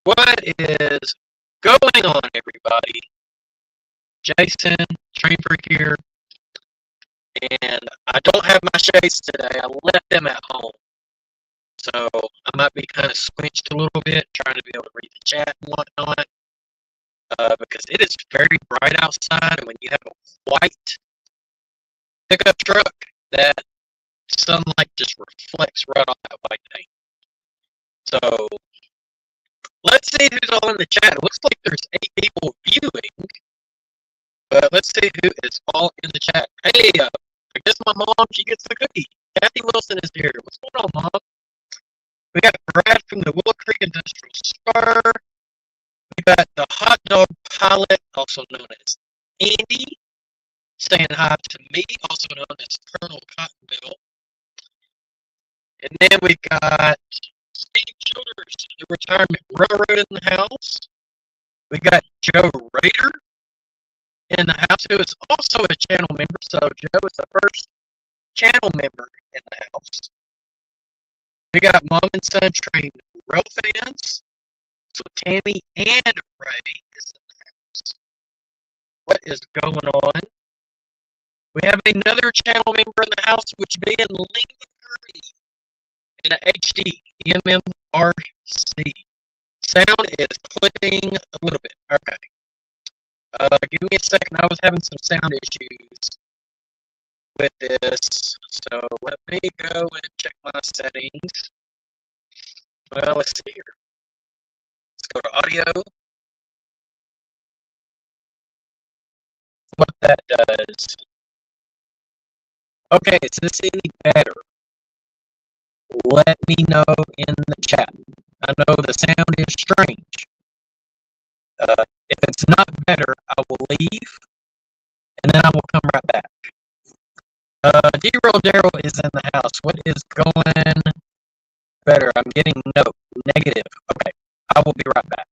What is going on, everybody? Jason, Trainford here, and I don't have my shades today. I left them at home. So I might be kind of squinched a little bit, trying to be able to read the chat and whatnot, because it is very bright outside, and when you have a white pickup truck, that sunlight just reflects right off that white paint. So let's see who's all in the chat. It looks like there's 8 people viewing, but let's see who is all in the chat. Hey, I guess my mom, she gets the cookie. Kathy Wilson is here. What's going on, Mom? We got Brad from the Willow Creek Industrial Spur. We got the Hot Dog Pilot, also known as Andy, saying hi to me, also known as Colonel Cottonbill. And then we got Steve Childers, the Retirement Railroad, in the house. We got Joe Rader in the house, who is also a channel member. So Joe is the first channel member in the house. We got Mom and Son Train Rail Fans. So Tammy and Ray is in the house. What is going on? We have another channel member in the house, which being Lynn McCurdy in the HDMMRC. Sound is clipping a little bit. Okay. Give me a second. I was having some sound issues with this. So let me go and check my settings. Well, let's see here. Let's go to audio. What that does. Okay, is this any better? Let me know in the chat. I know the sound is strange. If it's not better, I will leave, and then I will come right back. Darrell is in the house. What is going better? I'm getting no, negative. Okay, I will be right back.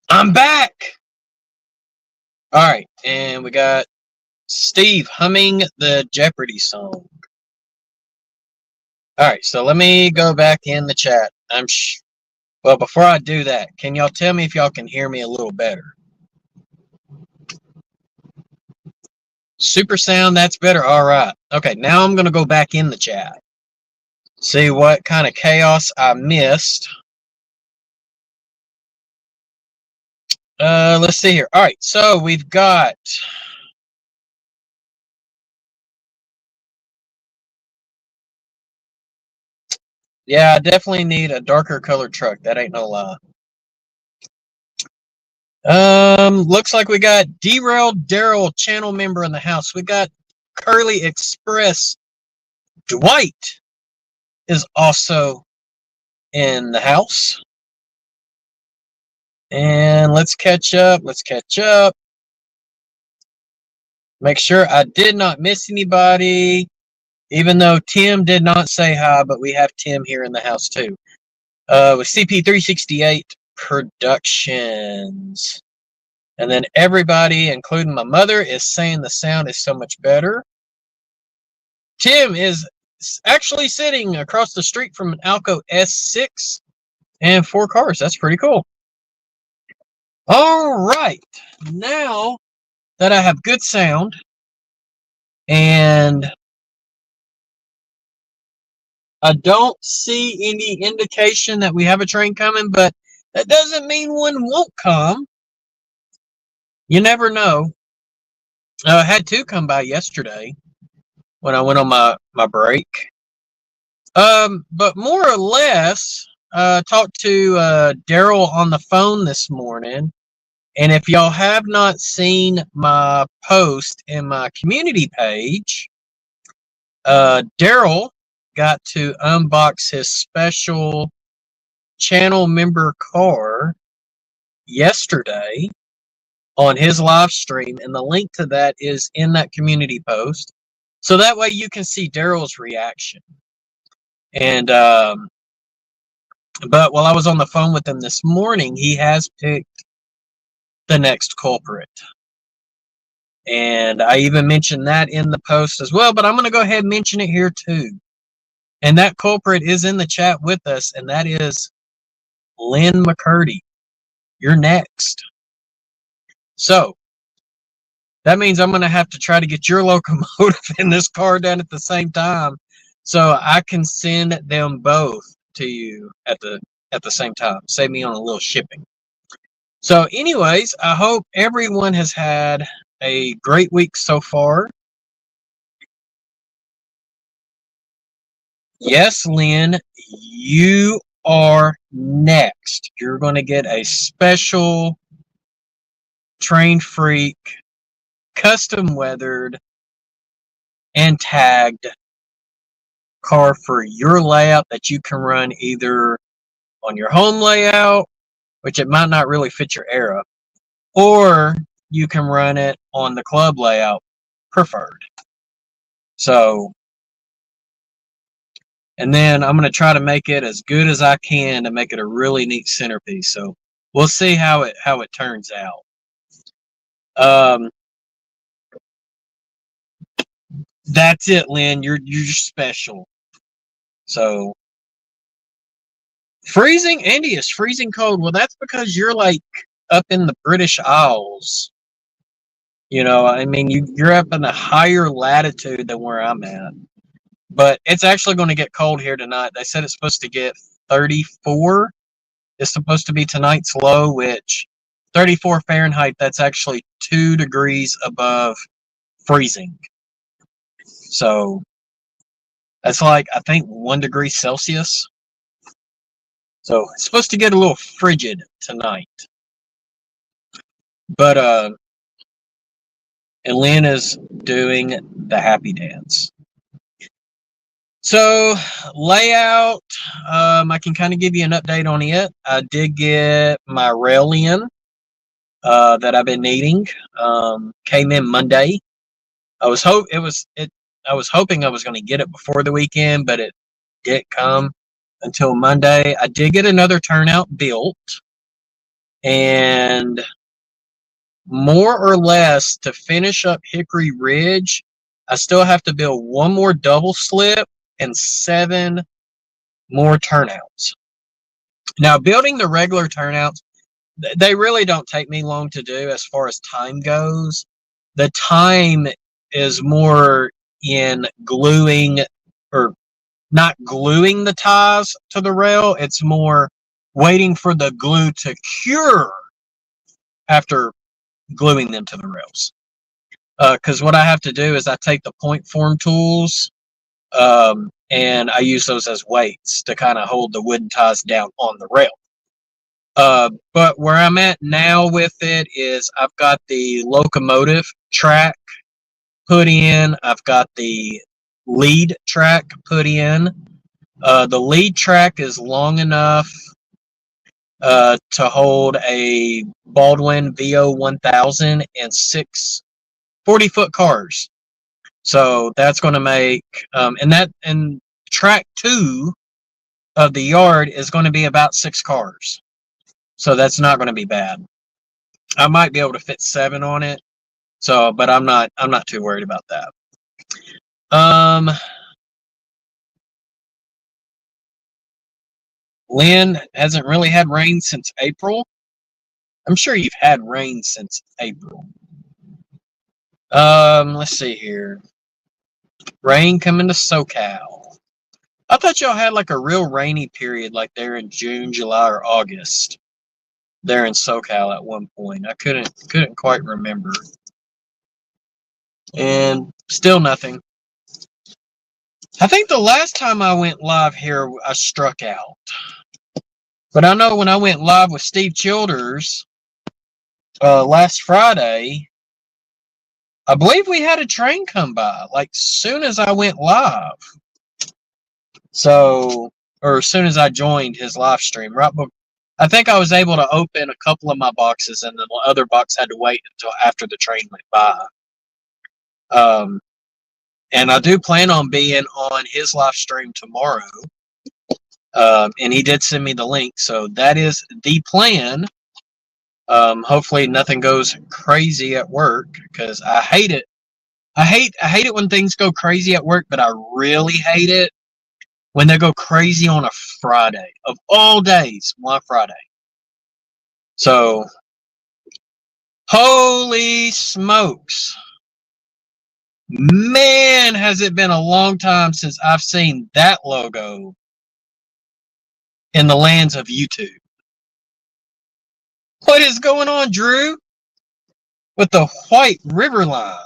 I'm back! Alright, and we got Steve humming the Jeopardy song. Alright, so let me go back in the chat. Well, before I do that, can y'all tell me if y'all can hear me a little better? Super sound, that's better? Alright. Okay, now I'm going to go back in the chat. See what kind of chaos I missed. Let's see here. Alright, so we've got... Yeah, I definitely need a darker colored truck. That ain't no lie. Looks like we got Derail Darrell channel member in the house. We got Kerley Express. Dwight is also in the house. And let's catch up. Let's catch up. Make sure I did not miss anybody. Even though Tim did not say hi, but we have Tim here in the house too. With CP368 Productions. And then everybody, including my mother, is saying the sound is so much better. Tim is actually sitting across the street from an Alco S6 and 4 cars. That's pretty cool. All right. Now that I have good sound and I don't see any indication that we have a train coming, but that doesn't mean one won't come. You never know. I had 2 come by yesterday when I went on my break. But more or less, talked to Darrell on the phone this morning. And if y'all have not seen my post in my community page, Darrell got to unbox his special channel member car yesterday on his live stream, and the link to that is in that community post. So that way you can see Darrell's reaction. And but while I was on the phone with him this morning, he has picked the next culprit. And I even mentioned that in the post as well, but I'm going to go ahead and mention it here too. And that culprit is in the chat with us, and that is Lynn McCurdy. You're next. So that means I'm going to have to try to get your locomotive in this car done at the same time, so I can send them both to you at the same time. Save me on a little shipping. So anyways, I hope everyone has had a great week so far. Yes, Lynn, you are next. You're going to get a special Train Freak, custom weathered and tagged car for your layout that you can run either on your home layout, which it might not really fit your era, or you can run it on the club layout, preferred. So, and then I'm going to try to make it as good as I can to make it a really neat centerpiece. So we'll see how it turns out. That's it, Lynn. You're special. So freezing, Andy, is freezing cold. Well, that's because you're like up in the British Isles. You know, I mean, you're up in a higher latitude than where I'm at. But it's actually going to get cold here tonight. They said it's supposed to get 34. It's supposed to be tonight's low, which 34 Fahrenheit, that's actually 2 degrees above freezing. So that's like, I think, 1 degree Celsius. So it's supposed to get a little frigid tonight. But, and Lynn is doing the happy dance. So layout, I can kind of give you an update on it. I did get my rail in that I've been needing. Came in Monday. I was hoping I was going to get it before the weekend, but it didn't come until Monday. I did get another turnout built, and more or less to finish up Hickory Ridge, I still have to build 1 more double slip and 7 more turnouts. Now, building the regular turnouts, they really don't take me long to do as far as time goes. The time is more in gluing, or not gluing the ties to the rail. It's more waiting for the glue to cure after gluing them to the rails. Because what I have to do is I take the point form tools and and I use those as weights to kind of hold the wooden ties down on the rail. But where I'm at now with it is I've got the locomotive track put in. I've got the lead track put in. The lead track is long enough to hold a Baldwin VO 1000 and 6 40-foot cars. So that's going to make, and track 2 of the yard is going to be about 6 cars. So that's not going to be bad. I might be able to fit 7 on it. So, but I'm not too worried about that. Lynn hasn't really had rain since April. I'm sure you've had rain since April. Let's see here. Rain coming to SoCal. I thought y'all had like a real rainy period like there in June, July, or August. There in SoCal at one point. I couldn't quite remember. And still nothing. I think the last time I went live here, I struck out. But I know when I went live with Steve Childers last Friday, I believe we had a train come by, like soon as I went live. So, or as soon as I joined his live stream, right? I think I was able to open a couple of my boxes, and then the other box had to wait until after the train went by. And I do plan on being on his live stream tomorrow. And he did send me the link, so that is the plan. Hopefully nothing goes crazy at work, because I hate it. I hate it when things go crazy at work, but I really hate it when they go crazy on a Friday. Of all days, why Friday? So, holy smokes. Man, has it been a long time since I've seen that logo in the lands of YouTube. What is going on, Drew? With the white river line.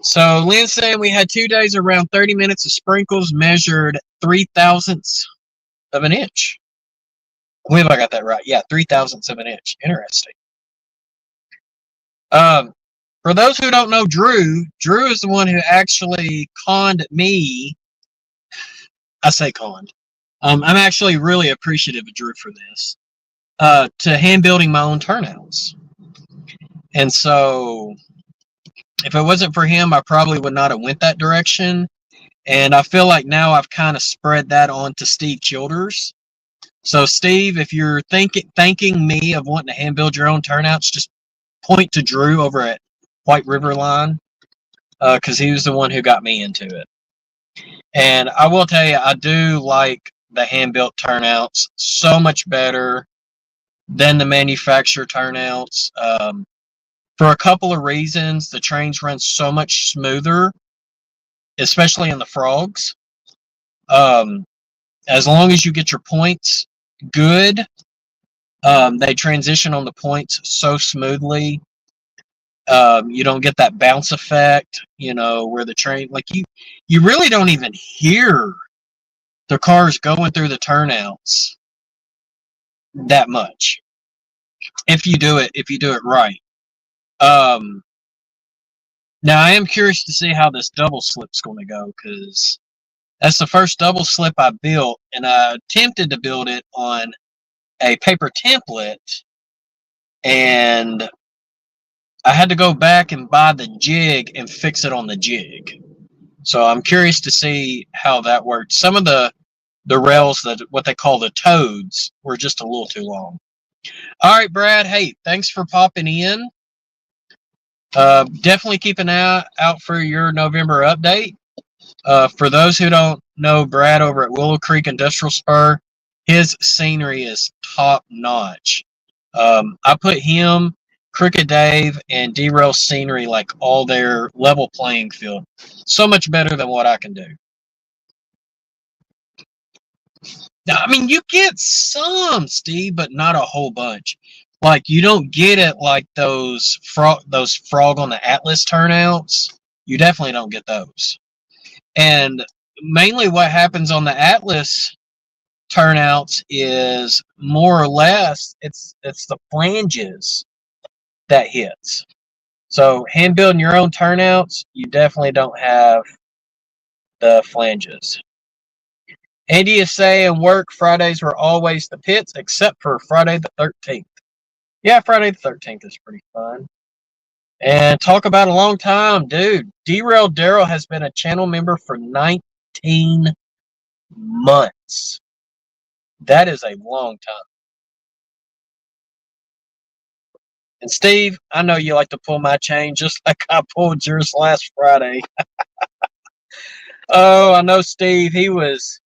So Lynn saying we had 2 days around 30 minutes of sprinkles measured 0.03 of an inch. I believe I got that right. Yeah, 0.03 of an inch. Interesting. For those who don't know Drew is the one who actually conned me. I say conned. I'm actually really appreciative of Drew for this. To hand building my own turnouts. And so if it wasn't for him, I probably would not have went that direction. And I feel like now I've kind of spread that on to Steve Childers. So Steve, if you're thanking me of wanting to hand build your own turnouts, just point to Drew over at White River Line, because he was the one who got me into it. And I will tell you, I do like the hand-built turnouts so much better than the manufacturer turnouts. For a couple of reasons, the trains run so much smoother, especially in the frogs. As long as you get your points good, they transition on the points so smoothly. You don't get that bounce effect, where the train, like you really don't even hear the cars going through the turnouts that much. If you do it right. Now I am curious to see how this double slip's going to go, because that's the first double slip I built, and I attempted to build it on a paper template, and I had to go back and buy the jig and fix it on the jig. So I'm curious to see how that worked. Some of the rails, what they call the toads, were just a little too long. All right, Brad. Hey, thanks for popping in. Definitely keep an eye out for your November update. For those who don't know Brad over at Willow Creek Industrial Spur, his scenery is top notch. I put him, Crooked Dave, and Derail scenery like all their level playing field. So much better than what I can do. Now, I mean, you get some, Steve, but not a whole bunch. Like, you don't get it like those frog on the Atlas turnouts. You definitely don't get those. And mainly what happens on the Atlas turnouts is more or less it's the flanges that hits. So hand building your own turnouts, you definitely don't have the flanges. Andy is saying work Fridays were always the pits except for Friday the 13th. Yeah, Friday the 13th is pretty fun. And talk about a long time, dude. Derail Darrell has been a channel member for 19 months. That is a long time. And Steve, I know you like to pull my chain just like I pulled yours last Friday. Oh, I know Steve. He was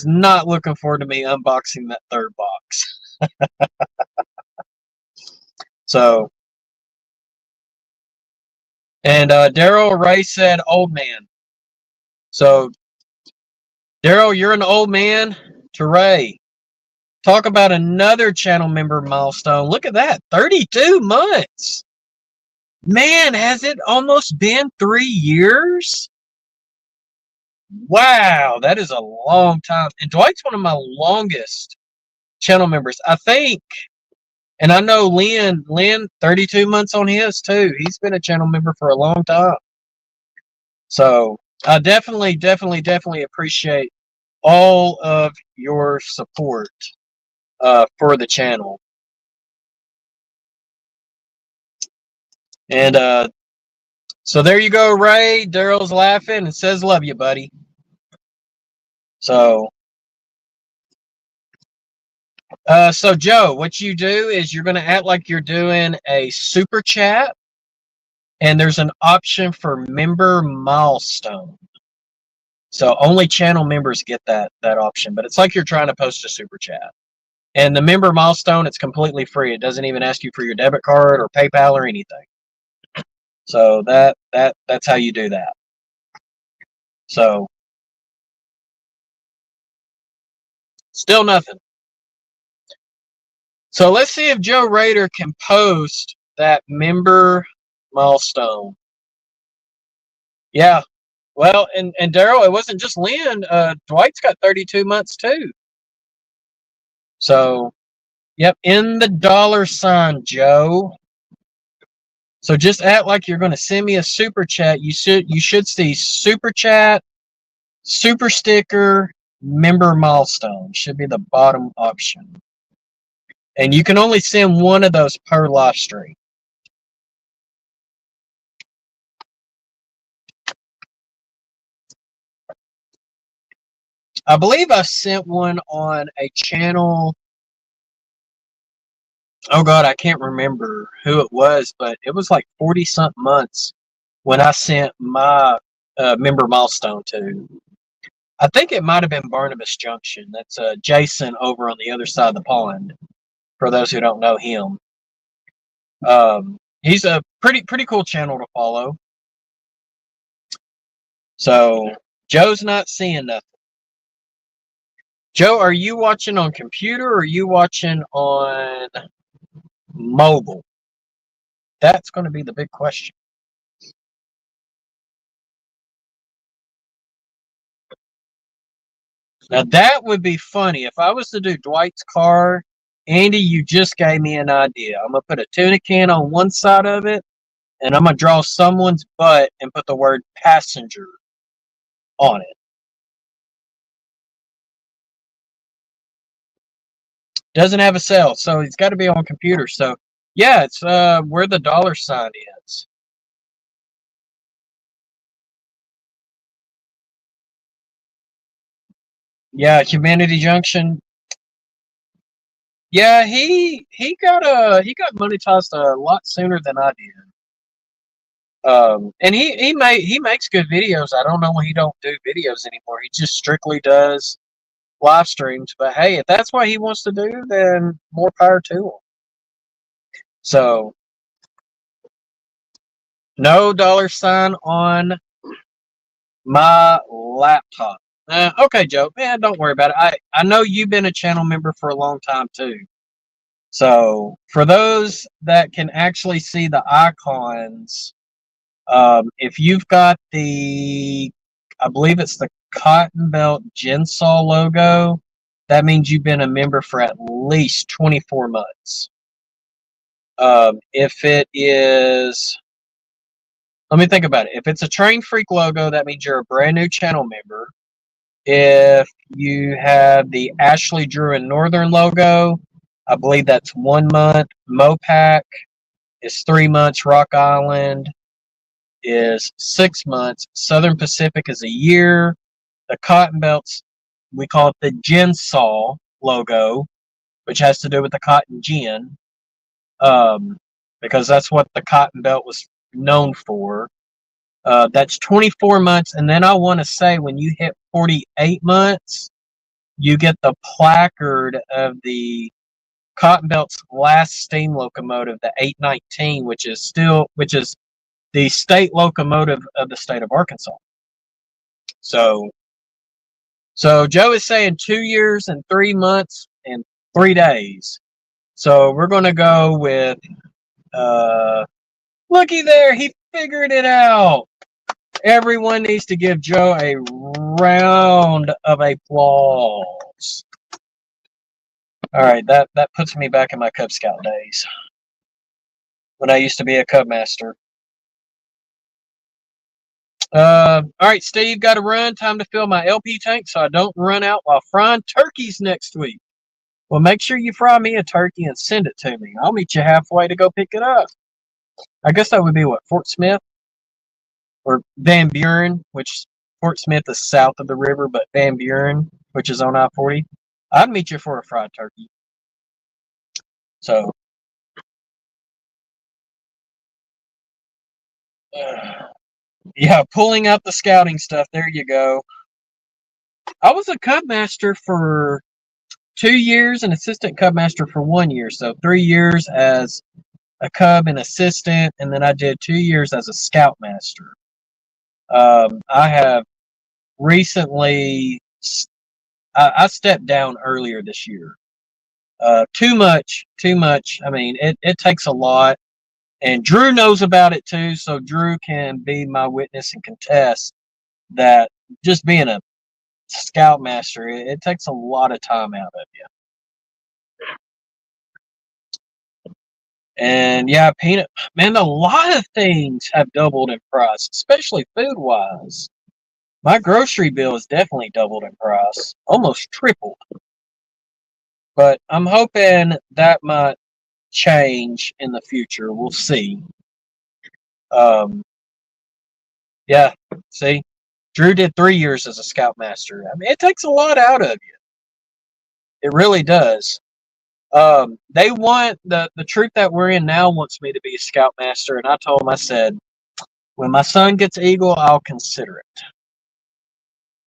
not looking forward to me unboxing that third box. So, and Darrell Ray said, "Old man." So, Darrell, you're an old man to Ray. Talk about another channel member milestone. Look at that, 32 months. Man, has it almost been 3 years? Wow, that is a long time. And Dwight's one of my longest channel members, I think. And I know Lynn, 32 months on his too. He's been a channel member for a long time. So I definitely appreciate all of your support for the channel. And so there you go, Ray. Darrell's laughing and says, "Love you, buddy." So, so Joe, what you do is you're going to act like you're doing a super chat, and there's an option for member milestone. So only channel members get that option, but it's like you're trying to post a super chat. And the member milestone, it's completely free. It doesn't even ask you for your debit card or PayPal or anything. So that's how you do that. So still nothing. So let's see if Joe Rader can post that member milestone. Yeah. Well, and Darrell, it wasn't just Lynn. Dwight's got 32 months too. So, yep, in the $, Joe. So just act like you're going to send me a super chat. You should see super chat, super sticker, member milestone. Should be the bottom option. And you can only send one of those per live stream. I believe I sent one on a channel. Oh God, I can't remember who it was, but it was like 40-something months when I sent my member milestone to. I think it might have been Barnabas Junction. That's Jason over on the other side of the pond. For those who don't know him, he's a pretty cool channel to follow. So Joe's not seeing nothing. Joe, are you watching on computer or are you watching on mobile? That's going to be the big question. Now that would be funny if I was to do Dwight's car. Andy, you just gave me an idea. I'm gonna put a tuna can on one side of it, and I'm gonna draw someone's butt and put the word passenger on it. Doesn't have a cell, so it's got to be on computer. So yeah, it's where the $sign is. Yeah, Humanity Junction. Yeah, he got monetized a lot sooner than I did. And he makes good videos. I don't know why he don't do videos anymore. He just strictly does live streams. But hey, if that's what he wants to do, then more power to him. So no $sign on my laptop. Okay, Joe. Man, don't worry about it. I know you've been a channel member for a long time too. So for those that can actually see the icons, if you've got the, I believe it's the Cotton Belt Gensaw logo, that means you've been a member for at least 24 months. If it is, let me think about it. If it's a Train Freak logo, that means you're a brand new channel member. If you have the Ashley Drew and Northern logo, I believe that's 1 month. Mopac is 3 months. Rock Island is 6 months. Southern Pacific is a year. The Cotton Belts, we call it the Gensaw logo, which has to do with the cotton gin, because that's what the Cotton Belt was known for. That's 24 months. And then I want to say when you hit 48 months, you get the placard of the Cotton Belt's last steam locomotive, the 819, which is the state locomotive of the state of Arkansas. So Joe is saying 2 years and 3 months and 3 days. So we're going to go with, looky there, he figured it out. Everyone needs to give Joe a round of applause. All right, that puts me back in my Cub Scout days when I used to be a Cub Master. All right, Steve, got to run. Time to fill my LP tank so I don't run out while frying turkeys next week. Well, make sure you fry me a turkey and send it to me. I'll meet you halfway to go pick it up. I guess that would be what, Fort Smith? Or Van Buren, which Fort Smith is south of the river, but Van Buren, which is on I-40. I'd meet you for a fried turkey. So, yeah, pulling out the scouting stuff. There you go. I was a Cub Master for 2 years, an assistant Cub Master for 1 year. So 3 years as a Cub and assistant, and then I did 2 years as a Scout Master. I have recently, I stepped down earlier this year. Too much. I mean, it takes a lot. And Drew knows about it too, so Drew can be my witness and contest that just being a Scoutmaster, it takes a lot of time out of you. And yeah, peanut, man, a lot of things have doubled in price, especially food-wise. My grocery bill has definitely doubled in price, almost tripled. But I'm hoping that might change in the future. We'll see. Yeah, see, Drew did 3 years as a Scoutmaster. I mean, it takes a lot out of you. It really does. They want the troop that we're in now wants me to be a Scoutmaster, and I told him, I said, when my son gets Eagle, I'll consider it.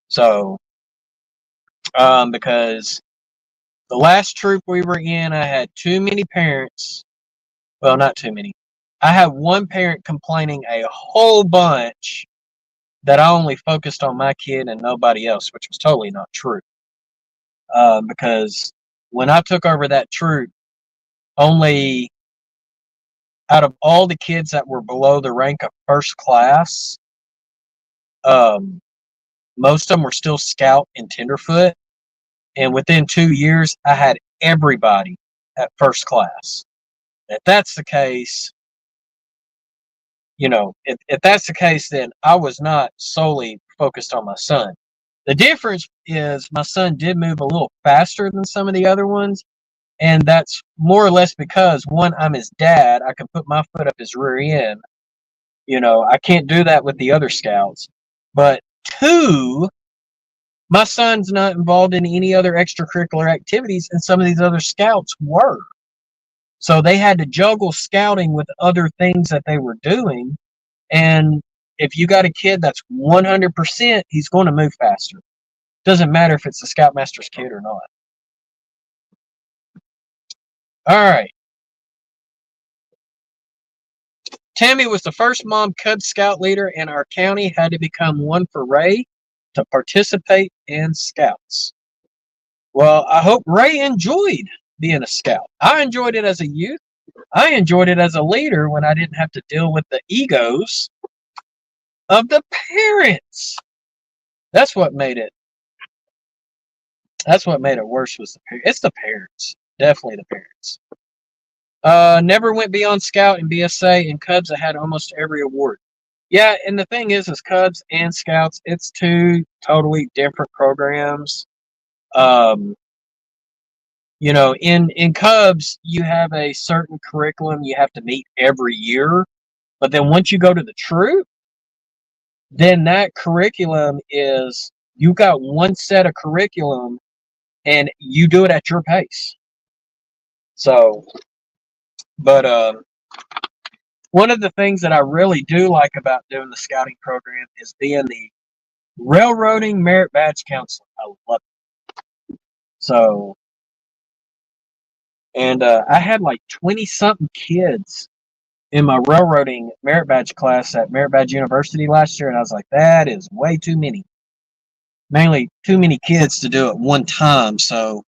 So, because the last troop we were in, I had too many parents. Well, not too many. I had one parent complaining a whole bunch that I only focused on my kid and nobody else, which was totally not true. Because when I took over that troop, only out of all the kids that were below the rank of first class, most of them were still Scout and Tenderfoot. And within 2 years, I had everybody at first class. If that's the case, if that's the case, then I was not solely focused on my son. The difference is my son did move a little faster than some of the other ones. And that's more or less because, one, I'm his dad. I can put my foot up his rear end. I can't do that with the other Scouts. But two, my son's not involved in any other extracurricular activities, and some of these other Scouts were. So they had to juggle scouting with other things that they were doing. And if you got a kid that's 100%, he's going to move faster. Doesn't matter if it's the Scoutmaster's kid or not. All right. Tammy was the first mom Cub Scout leader in our county, had to become one for Ray to participate in Scouts. Well, I hope Ray enjoyed being a scout. I enjoyed it as a youth. I enjoyed it as a leader when I didn't have to deal with the egos of the parents. That's what made it. That's what made it worse. Was the parents? It's the parents. Definitely the parents. Never went beyond Scout and BSA, and Cubs I had almost every award. Yeah, and the thing is Cubs and Scouts, it's two totally different programs. You know, in Cubs, you have a certain curriculum you have to meet every year, but then once you go to the troop, then that curriculum is, you got one set of curriculum, and you do it at your pace. So, but one of the things that I really do like about doing the scouting program is being the railroading merit badge counselor. I love it. So, and I had like 20-something kids in my railroading merit badge class at Merit Badge University last year, and I was like, that is way too many. Mainly too many kids to do at one time. So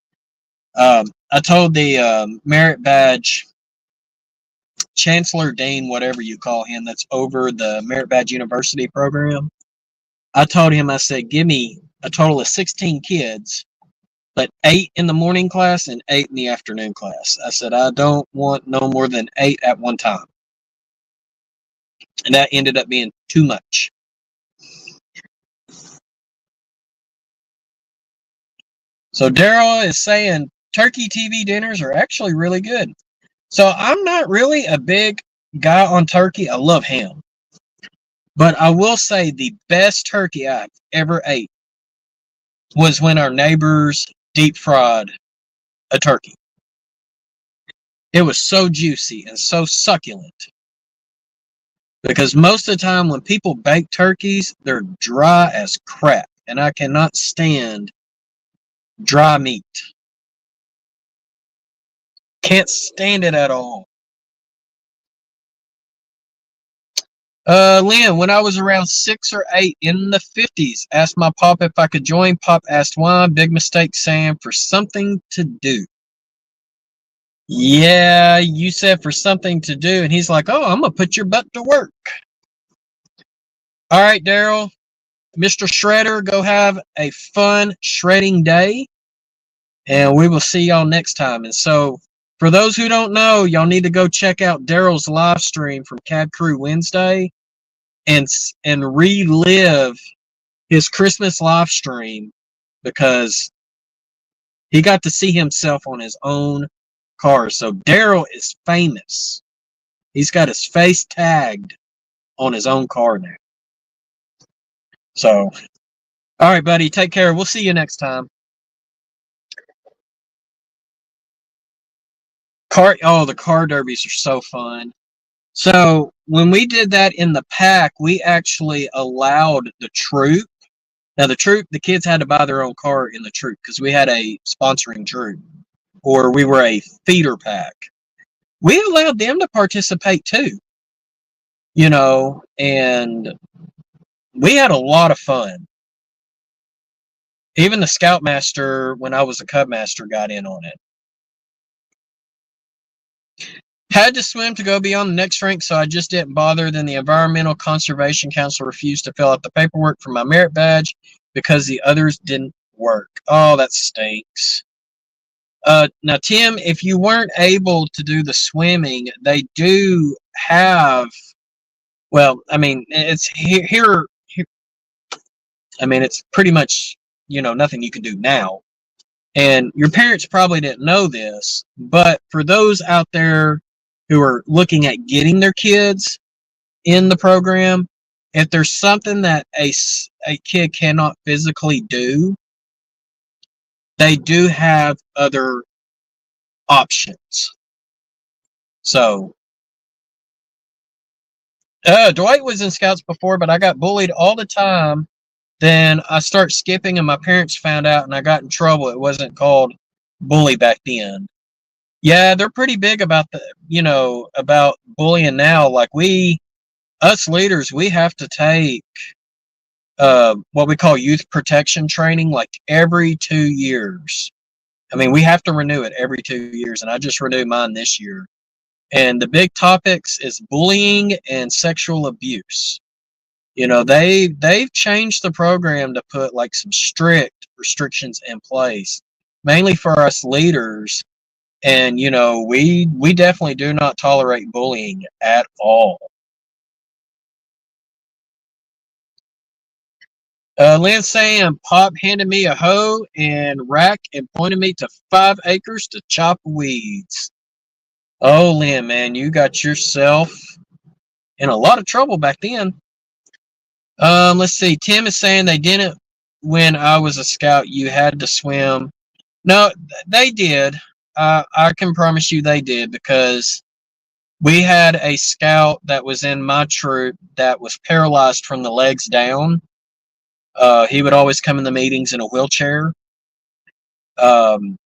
I told the merit badge chancellor, dean, whatever you call him, that's over the Merit Badge University program. I told him, I said, give me a total of 16 kids, but 8 in the morning class and 8 in the afternoon class. I said, I don't want no more than 8 at one time. And that ended up being too much. So Darrell is saying turkey TV dinners are actually really good. So I'm not really a big guy on turkey. I love ham. But I will say the best turkey I've ever ate was when our neighbors deep fried a turkey. It was so juicy and so succulent. Because most of the time when people bake turkeys, they're dry as crap. And I cannot stand dry meat. Can't stand it at all. Lynn, when I was around 6 or 8 in the 50s, asked my pop if I could join. Pop asked why. Big mistake, Sam, for something to do. Yeah, you said for something to do, and he's like, oh, I'm going to put your butt to work. All right, Darrell, Mr. Shredder, go have a fun shredding day, and we will see y'all next time. And so, for those who don't know, y'all need to go check out Darrell's live stream from Cab Crew Wednesday and relive his Christmas live stream, because he got to see himself on his own car. So Darrell is famous. He's got his face tagged on his own car now. So, all right, buddy, take care. We'll see you next time. The car derbies are so fun. So when we did that in the pack, we actually allowed the troop. Now the kids had to buy their own car in the troop because we had a sponsoring troop, or we were a feeder pack. We allowed them to participate too, you know, and we had a lot of fun. Even the Scoutmaster, when I was a Cub Master, got in on it. Had to swim to go beyond the next rank, so I just didn't bother. Then the Environmental Conservation Council refused to fill out the paperwork for my merit badge because the others didn't work. Oh, that stinks. Now, Tim, if you weren't able to do the swimming, they do have, well, I mean, it's here. I mean, it's pretty much, you know, nothing you can do now. And your parents probably didn't know this, but for those out there who are looking at getting their kids in the program, if there's something that a kid cannot physically do, they do have other options. So, Dwight was in Scouts before, but I got bullied all the time. Then I start skipping, and my parents found out, and I got in trouble. It wasn't called bully back then. Yeah, they're pretty big about about bullying now. Like us leaders, we have to take what we call youth protection training, like every 2 years. I mean, we have to renew it every 2 years, and I just renewed mine this year. And the big topics is bullying and sexual abuse. You know, they've changed the program to put like some strict restrictions in place, mainly for us leaders. And you know, we definitely do not tolerate bullying at all. Lynn saying, Pop handed me a hoe and rack and pointed me to 5 acres to chop weeds. Oh, Lynn, man, you got yourself in a lot of trouble back then. Let's see. Tim is saying they didn't when I was a scout. You had to swim. No, they did. I can promise you they did, because we had a scout that was in my troop that was paralyzed from the legs down. He would always come in the meetings in a wheelchair. Um,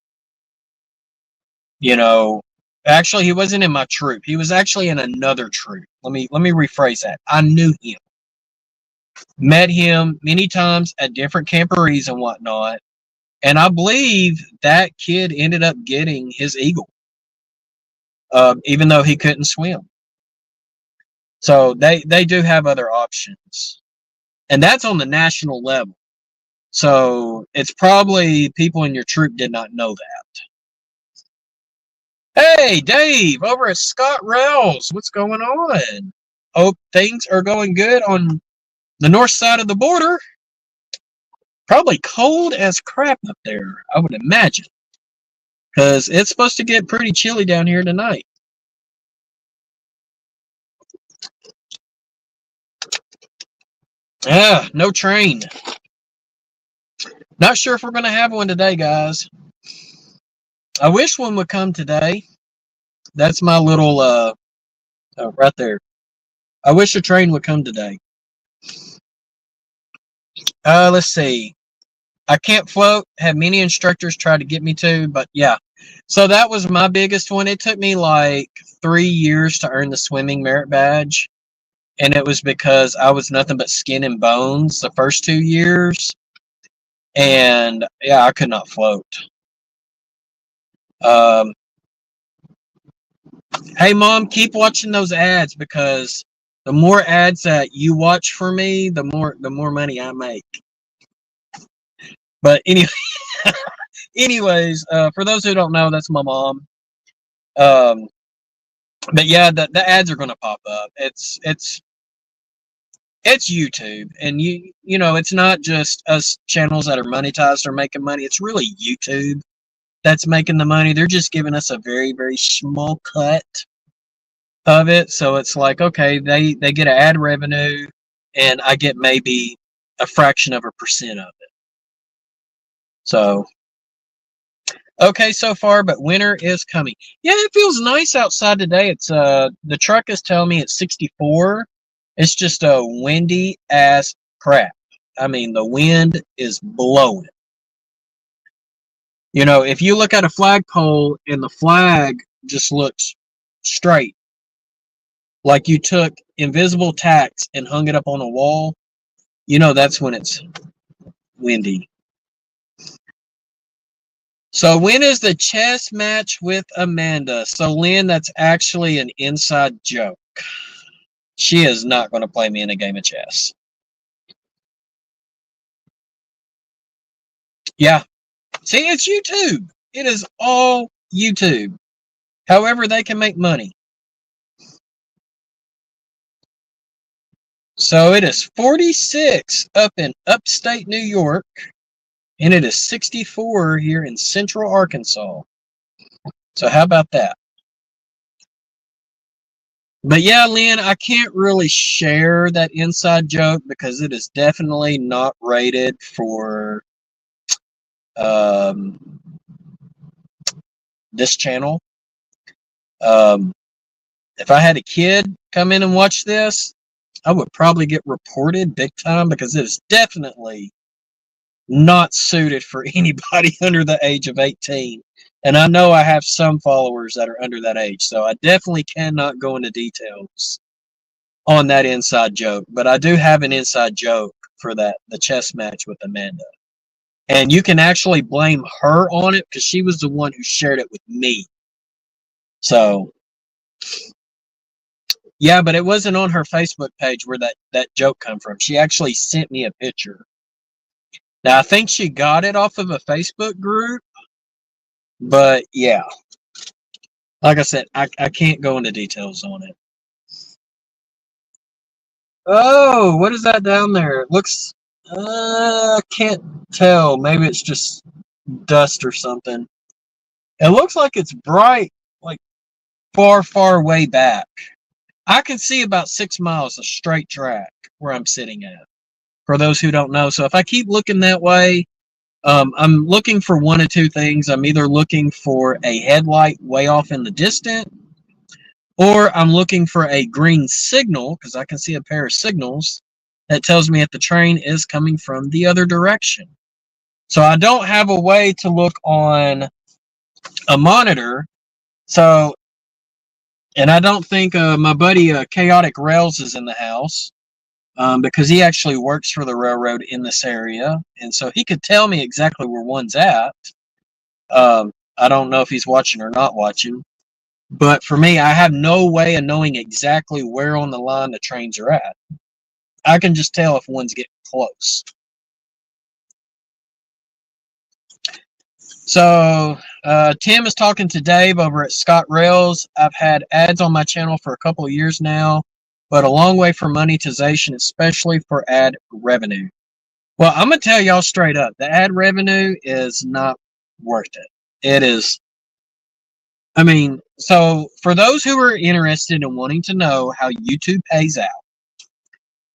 you know, actually, he wasn't in my troop. He was actually in another troop. Let me rephrase that. I knew him. Met him many times at different camporees and whatnot. And I believe that kid ended up getting his eagle, even though he couldn't swim. So they do have other options. And that's on the national level. So it's probably people in your troop did not know that. Hey, Dave, over at Scott Rails, what's going on? Hope things are going good on the north side of the border. Probably cold as crap up there, I would imagine, because it's supposed to get pretty chilly down here tonight. No train. Not sure if we're going to have one today, guys. I wish one would come today. That's my little, right there. I wish a train would come today. Let's see. I can't float. Have many instructors try to get me to, but yeah. So that was my biggest one. It took me like 3 years to earn the swimming merit badge. And it was because I was nothing but skin and bones the first 2 years. And yeah, I could not float. Hey, Mom, keep watching those ads, because the more ads that you watch for me, the more money I make. But anyway, anyways, for those who don't know, that's my mom. But yeah, the ads are going to pop up. It's YouTube, and you know, it's not just us channels that are monetized or making money. It's really YouTube that's making the money. They're just giving us a very, very small cut of it. So it's like, okay, they get an ad revenue, and I get maybe a fraction of a percent of it. So okay so far, but winter is coming. Yeah, it feels nice outside today. It's the truck is telling me it's 64. It's just a windy ass crap. I mean, the wind is blowing. You know, if you look at a flagpole and the flag just looks straight, like you took invisible tacks and hung it up on a wall, you know that's when it's windy. So when is the chess match with Amanda? So Lynn, that's actually an inside joke. She is not going to play me in a game of chess. Yeah. See, it's YouTube. It is all YouTube. However they can make money. So it is 46 up in upstate New York, and it is 64 here in central Arkansas. So how about that? But yeah, Lynn, I can't really share that inside joke because it is definitely not rated for this channel. If I had a kid come in and watch this, I would probably get reported big time, because it is definitely not suited for anybody under the age of 18. And I know I have some followers that are under that age, so I definitely cannot go into details on that inside joke. But I do have an inside joke for that, the chess match with Amanda. And you can actually blame her on it because she was the one who shared it with me. So, yeah, but it wasn't on her Facebook page where that joke come from. She actually sent me a picture. Now, I think she got it off of a Facebook group, but yeah. Like I said, I can't go into details on it. Oh, what is that down there? It looks, I can't tell. Maybe it's just dust or something. It looks like it's bright, like far, far way back. I can see about 6 miles of straight track where I'm sitting at, for those who don't know. So if I keep looking that way, I'm looking for one of two things. I'm either looking for a headlight way off in the distance, or I'm looking for a green signal, because I can see a pair of signals that tells me if the train is coming from the other direction. So I don't have a way to look on a monitor. So, and I don't think my buddy Chaotic Rails is in the house, because he actually works for the railroad in this area. And so he could tell me exactly where one's at. I don't know if he's watching or not watching. But for me, I have no way of knowing exactly where on the line the trains are at. I can just tell if one's getting close. So Tim is talking to Dave over at Scott Rails. I've had ads on my channel for a couple of years now, but a long way from monetization, especially for ad revenue. Well, I'm going to tell y'all straight up, the ad revenue is not worth it. It is. I mean, so for those who are interested in wanting to know how YouTube pays out,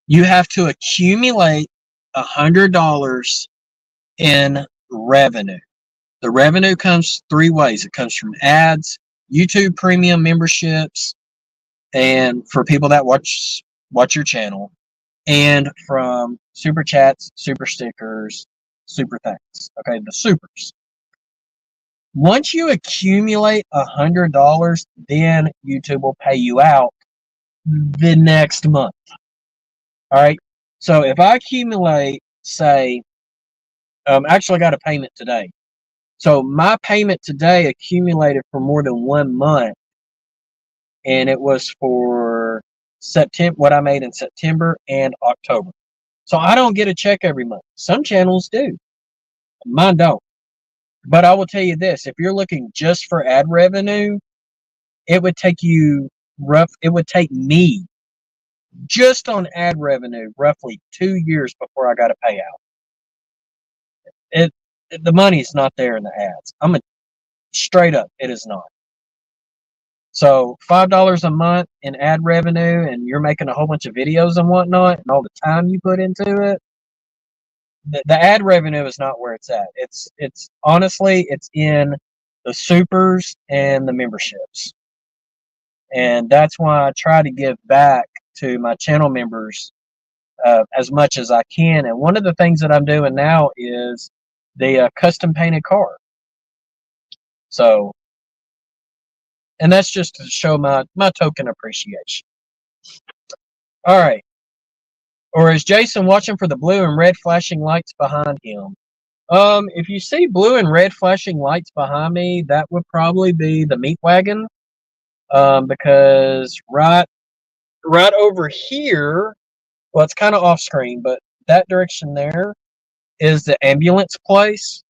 you have to accumulate $100 in revenue. The revenue comes three ways. It comes from ads, YouTube premium memberships, and for people that watch your channel, and from super chats, super stickers, super thanks. Okay, the supers. Once you accumulate $100, then YouTube will pay you out the next month. All right. So if I accumulate, say, actually got a payment today. So my payment today accumulated for more than 1 month, and it was for September, what I made in September and October. So I don't get a check every month. Some channels do. Mine don't. But I will tell you this, if you're looking just for ad revenue, it would take you it would take me just on ad revenue roughly 2 years before I got a payout. The money's not there in the ads. Straight up, it is not. So $5 a month in ad revenue, and you're making a whole bunch of videos and whatnot, and all the time you put into it, the ad revenue is not where it's at. It's honestly, it's in the supers and the memberships. And that's why I try to give back to my channel members as much as I can. And one of the things that I'm doing now is the custom painted car. So, and that's just to show my token appreciation. All right. Or is Jason watching for the blue and red flashing lights behind him? If you see blue and red flashing lights behind me, that would probably be the meat wagon. Because right over here, well, it's kind of off screen, but that direction there is the ambulance place.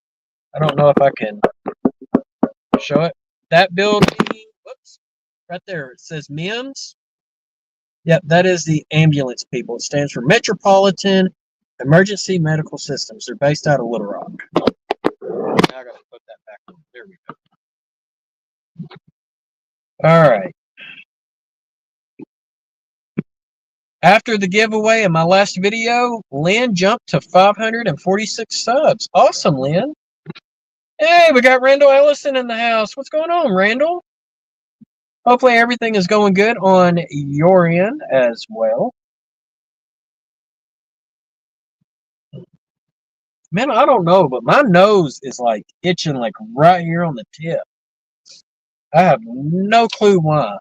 I don't know if I can show it. That building, whoops, right there, it says MIMS. Yep, that is the ambulance people. It stands for Metropolitan Emergency Medical Systems. They're based out of Little Rock. Now I gotta put that back on. There we go. All right. After the giveaway in my last video, Lynn jumped to 546 subs. Awesome, Lynn. Hey, we got Randall Ellison in the house. What's going on, Randall? Hopefully everything is going good on your end as well. Man, I don't know, but my nose is like itching like right here on the tip. I have no clue why.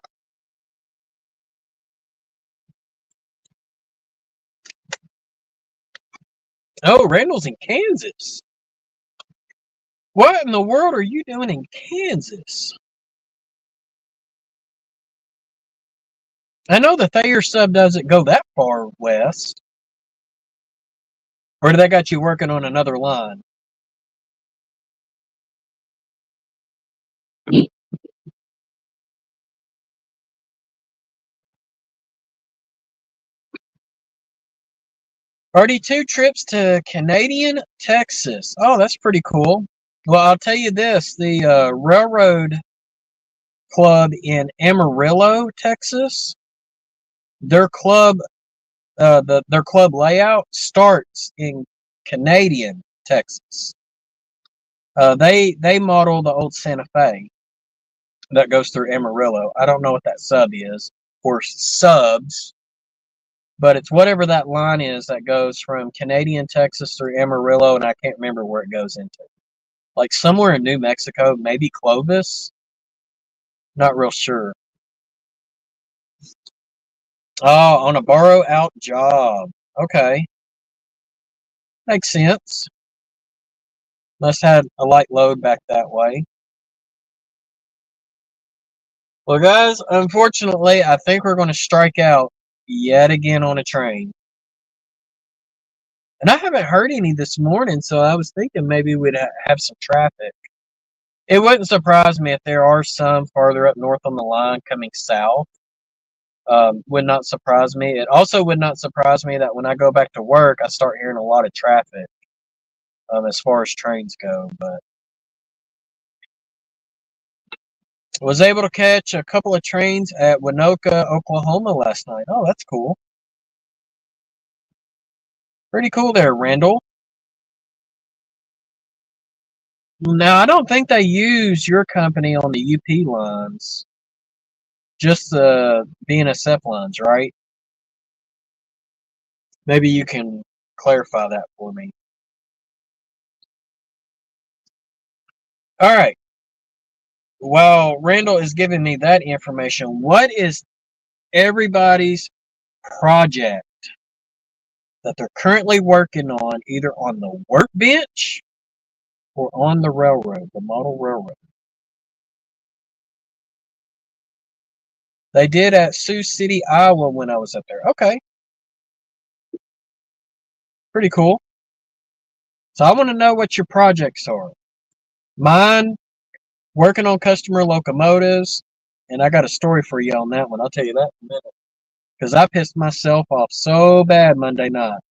Oh, Randall's in Kansas. What in the world are you doing in Kansas? I know the Thayer sub doesn't go that far west. Or do they got you working on another line? Already 2 trips to Canadian Texas. Oh, that's pretty cool. Well, I'll tell you this. The railroad club in Amarillo, Texas, their club their club layout starts in Canadian Texas. They model the old Santa Fe that goes through Amarillo. I don't know what that sub is or subs, but it's whatever that line is that goes from Canadian Texas through Amarillo, and I can't remember where it goes into. Like somewhere in New Mexico, maybe Clovis. Not real sure. Oh, on a borrow out job. Okay. Makes sense. Must have a light load back that way. Well, guys, unfortunately, I think we're going to strike out yet again on a train. And I haven't heard any this morning, so I was thinking maybe we'd have some traffic. It wouldn't surprise me if there are some farther up north on the line coming south. Would not surprise me. It also would not surprise me that when I go back to work, I start hearing a lot of traffic as far as trains go. But was able to catch a couple of trains at Winoka, Oklahoma last night. Oh, that's cool. Pretty cool there, Randall. Now, I don't think they use your company on the UP lines. Just the BNSF lines, right? Maybe you can clarify that for me. All right. While Randall is giving me that information, what is everybody's project that they're currently working on, either on the workbench or on the railroad, the model railroad? They did at Sioux City, Iowa when I was up there. Okay. Pretty cool. So I want to know what your projects are. Mine, working on customer locomotives, and I got a story for you on that one. I'll tell you that in a minute. Because I pissed myself off so bad Monday night.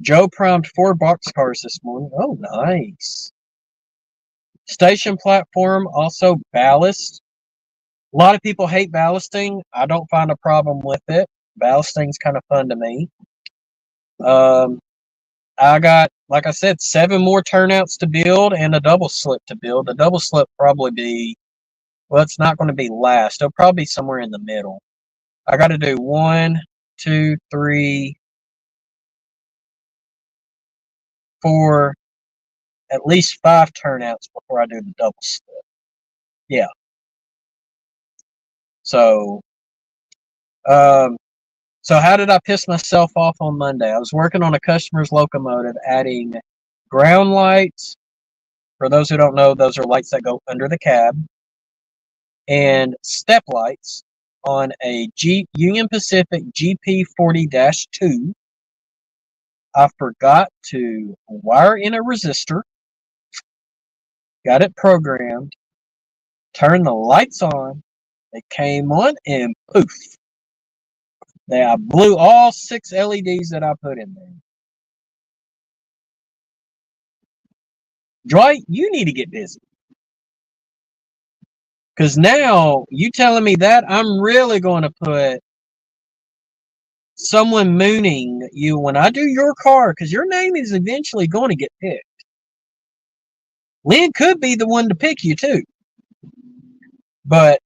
Joe primed 4 boxcars this morning. Oh, nice. Station platform, also ballast. A lot of people hate ballasting. I don't find a problem with it. Ballasting's kind of fun to me. I got, like I said, 7 more turnouts to build and a double slip to build. The double slip probably be, well, it's not going to be last. It'll probably be somewhere in the middle. I got to do 1, 2, 3, 4, at least 5 turnouts before I do the double slip. Yeah. So how did I piss myself off on Monday? I was working on a customer's locomotive, adding ground lights. For those who don't know, those are lights that go under the cab, and step lights on a Union Pacific GP40-2. I forgot to wire in a resistor, got it programmed, turned the lights on, they came on, and poof. I blew all 6 LEDs that I put in there. Dwight, you need to get busy. Because now, you telling me that, I'm really going to put someone mooning you when I do your car, because your name is eventually going to get picked. Lynn could be the one to pick you, too. But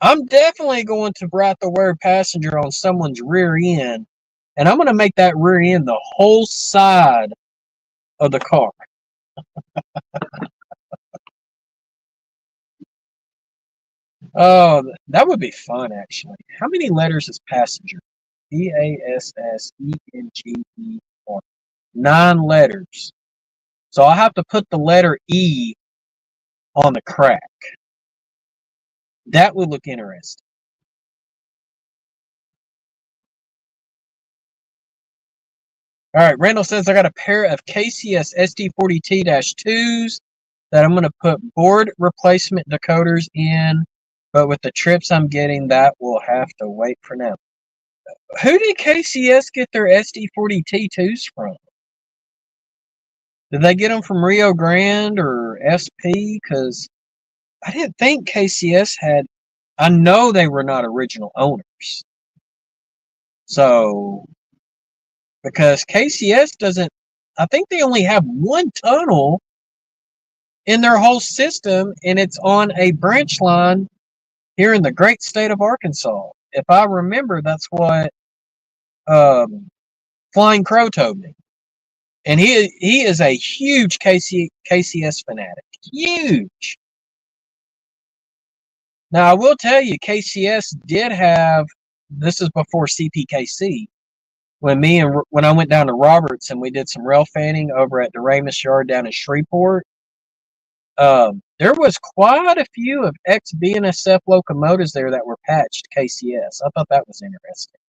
I'm definitely going to write the word passenger on someone's rear end, and I'm going to make that rear end the whole side of the car. Oh, that would be fun, actually. How many letters is passenger? Passenger. 9 letters. So I'll have to put the letter E on the crack. That would look interesting. All right, Randall says I got a pair of KCS SD40T-2s that I'm going to put board replacement decoders in, but with the trips I'm getting, that will have to wait for now. Who did KCS get their SD40T-2s from? Did they get them from Rio Grande or SP? Because I didn't think KCS had... I know they were not original owners. So, because KCS doesn't... I think they only have one tunnel in their whole system, and it's on a branch line here in the great state of Arkansas. If I remember, that's what Flying Crow told me. And he is a huge KCS fanatic. Huge. Now, I will tell you, KCS did have, this is before CPKC, when I went down to Roberts and we did some rail fanning over at the Ramus Yard down in Shreveport. There was quite a few of ex-BNSF locomotives there that were patched KCS. I thought that was interesting.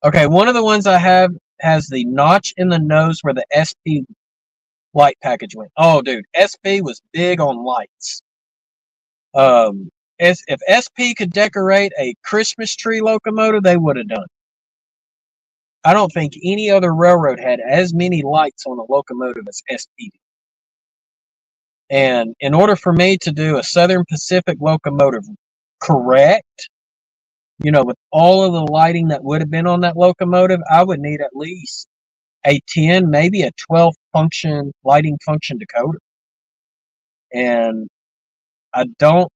Okay, one of the ones I have has the notch in the nose where the SP light package went. Oh, dude, SP was big on lights. If SP could decorate a Christmas tree locomotive, they would have done. I don't think any other railroad had as many lights on a locomotive as SP did. And in order for me to do a Southern Pacific locomotive correct, with all of the lighting that would have been on that locomotive, I would need at least a 10, maybe a 12 lighting function decoder. And I don't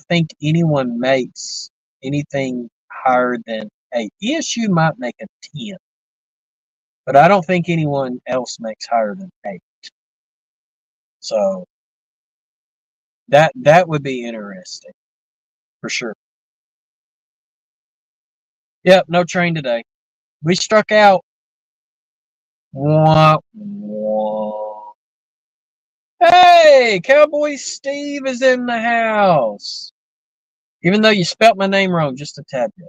think anyone makes anything higher than 8. ESU might make a 10, but I don't think anyone else makes higher than 8. So that would be interesting for sure. Yep, no train today. We struck out. Wah, wah. Hey, Cowboy Steve is in the house. Even though you spelt my name wrong just a tad bit.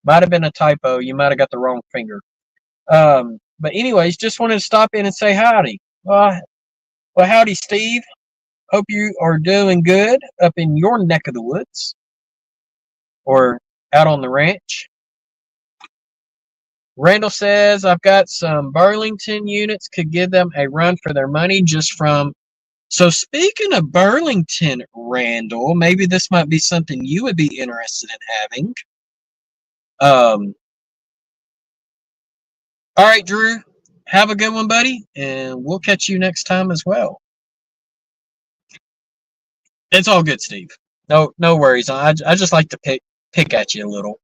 Might have been a typo. You might have got the wrong finger. But anyways, just wanted to stop in and say howdy. Well, howdy, Steve. Hope you are doing good up in your neck of the woods. Or out on the ranch. Randall says, I've got some Burlington units, could give them a run for their money just from... So speaking of Burlington, Randall, maybe this might be something you would be interested in having. All right, Drew, have a good one, buddy, and we'll catch you next time as well. It's all good, Steve. No worries. I just like to pick at you a little.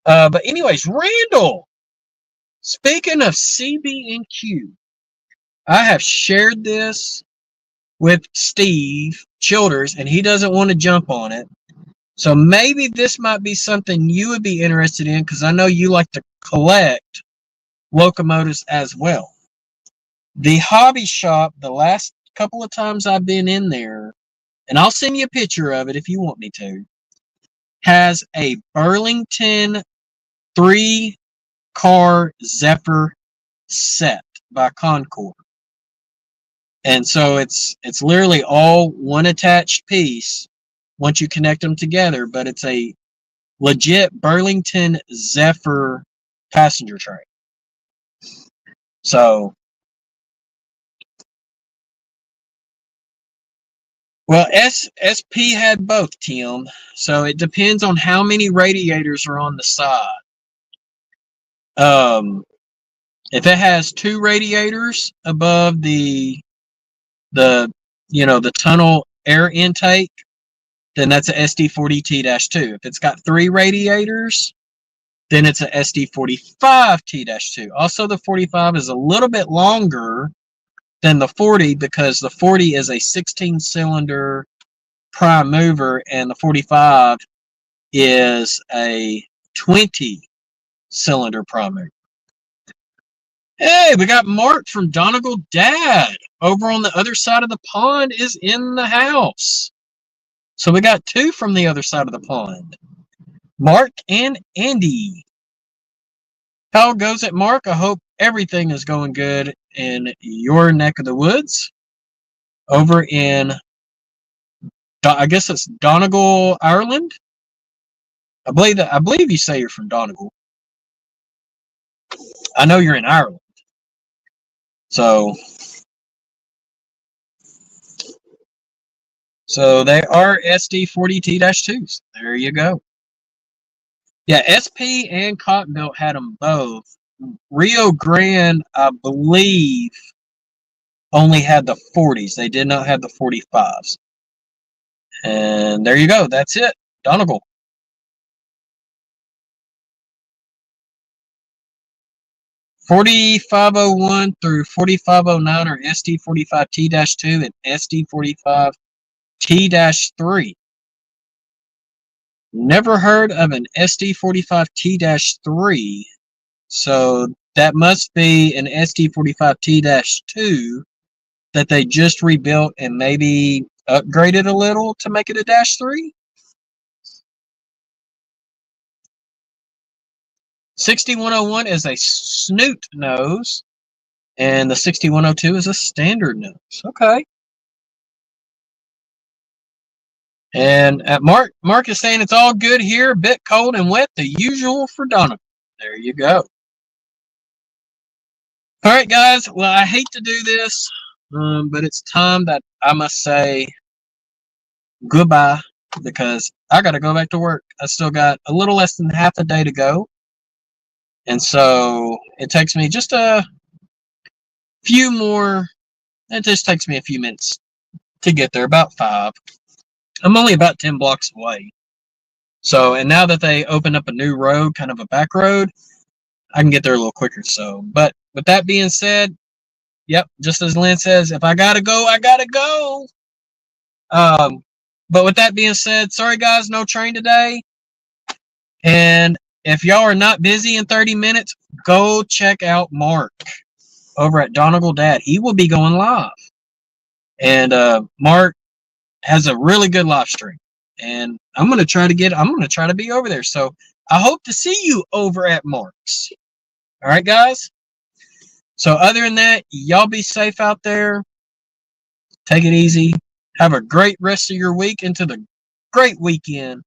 But anyways, Randall, speaking of CB&Q, I have shared this with Steve Childers, and he doesn't want to jump on it. So maybe this might be something you would be interested in, because I know you like to collect locomotives as well. The hobby shop, the last couple of times I've been in there, and I'll send you a picture of it if you want me to, has a Burlington 3-car Zephyr set by Concord. And so it's literally all one attached piece once you connect them together, but it's a legit Burlington Zephyr passenger train. So, well, SP had both, Tim. So it depends on how many radiators are on the side. If it has 2 radiators above the tunnel air intake, then that's a SD40T-2. If it's got 3 radiators, then it's a SD45T-2. Also, the 45 is a little bit longer than the 40 because the 40 is a 16-cylinder prime mover and the 45 is a 20 cylinder primary. Hey, we got Mark from Donegal Dad over on the other side of the pond is in the house. So we got two from the other side of the pond. Mark and Andy. How goes it, Mark? I hope everything is going good in your neck of the woods. Over in, I guess it's Donegal, Ireland. I believe you say you're from Donegal. I know you're in Ireland. So they are SD40T-2s. There you go. Yeah, SP and Cottonville had them both. Rio Grande, I believe, only had the 40s. They did not have the 45s. And there you go. That's it. Donegal. (4501) through 4509 are SD45T-2 and SD45T-3. Never heard of an SD45T-3, so that must be an SD45T-2 that they just rebuilt and maybe upgraded a little to make it a -3. 6101 is a snoot nose, and the 6102 is a standard nose. Okay. And Mark is saying it's all good here, a bit cold and wet, the usual for Donovan. There you go. All right, guys. Well, I hate to do this, but it's time that I must say goodbye because I got to go back to work. I still got a little less than half a day to go. And so it takes me just a few more. It just takes me a few minutes to get there, about 5. I'm only about 10 blocks away. So, and now that they opened up a new road, kind of a back road, I can get there a little quicker. So, but with that being said, yep, just as Lynn says, if I gotta go, I gotta go. But with that being said, sorry guys, no train today. And if y'all are not busy in 30 minutes, go check out Mark over at Donegal Dad. He will be going live. And Mark has a really good live stream. And I'm gonna try to be over there. So I hope to see you over at Mark's. All right, guys. So other than that, y'all be safe out there. Take it easy. Have a great rest of your week into the great weekend.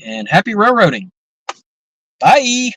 And happy railroading. Bye.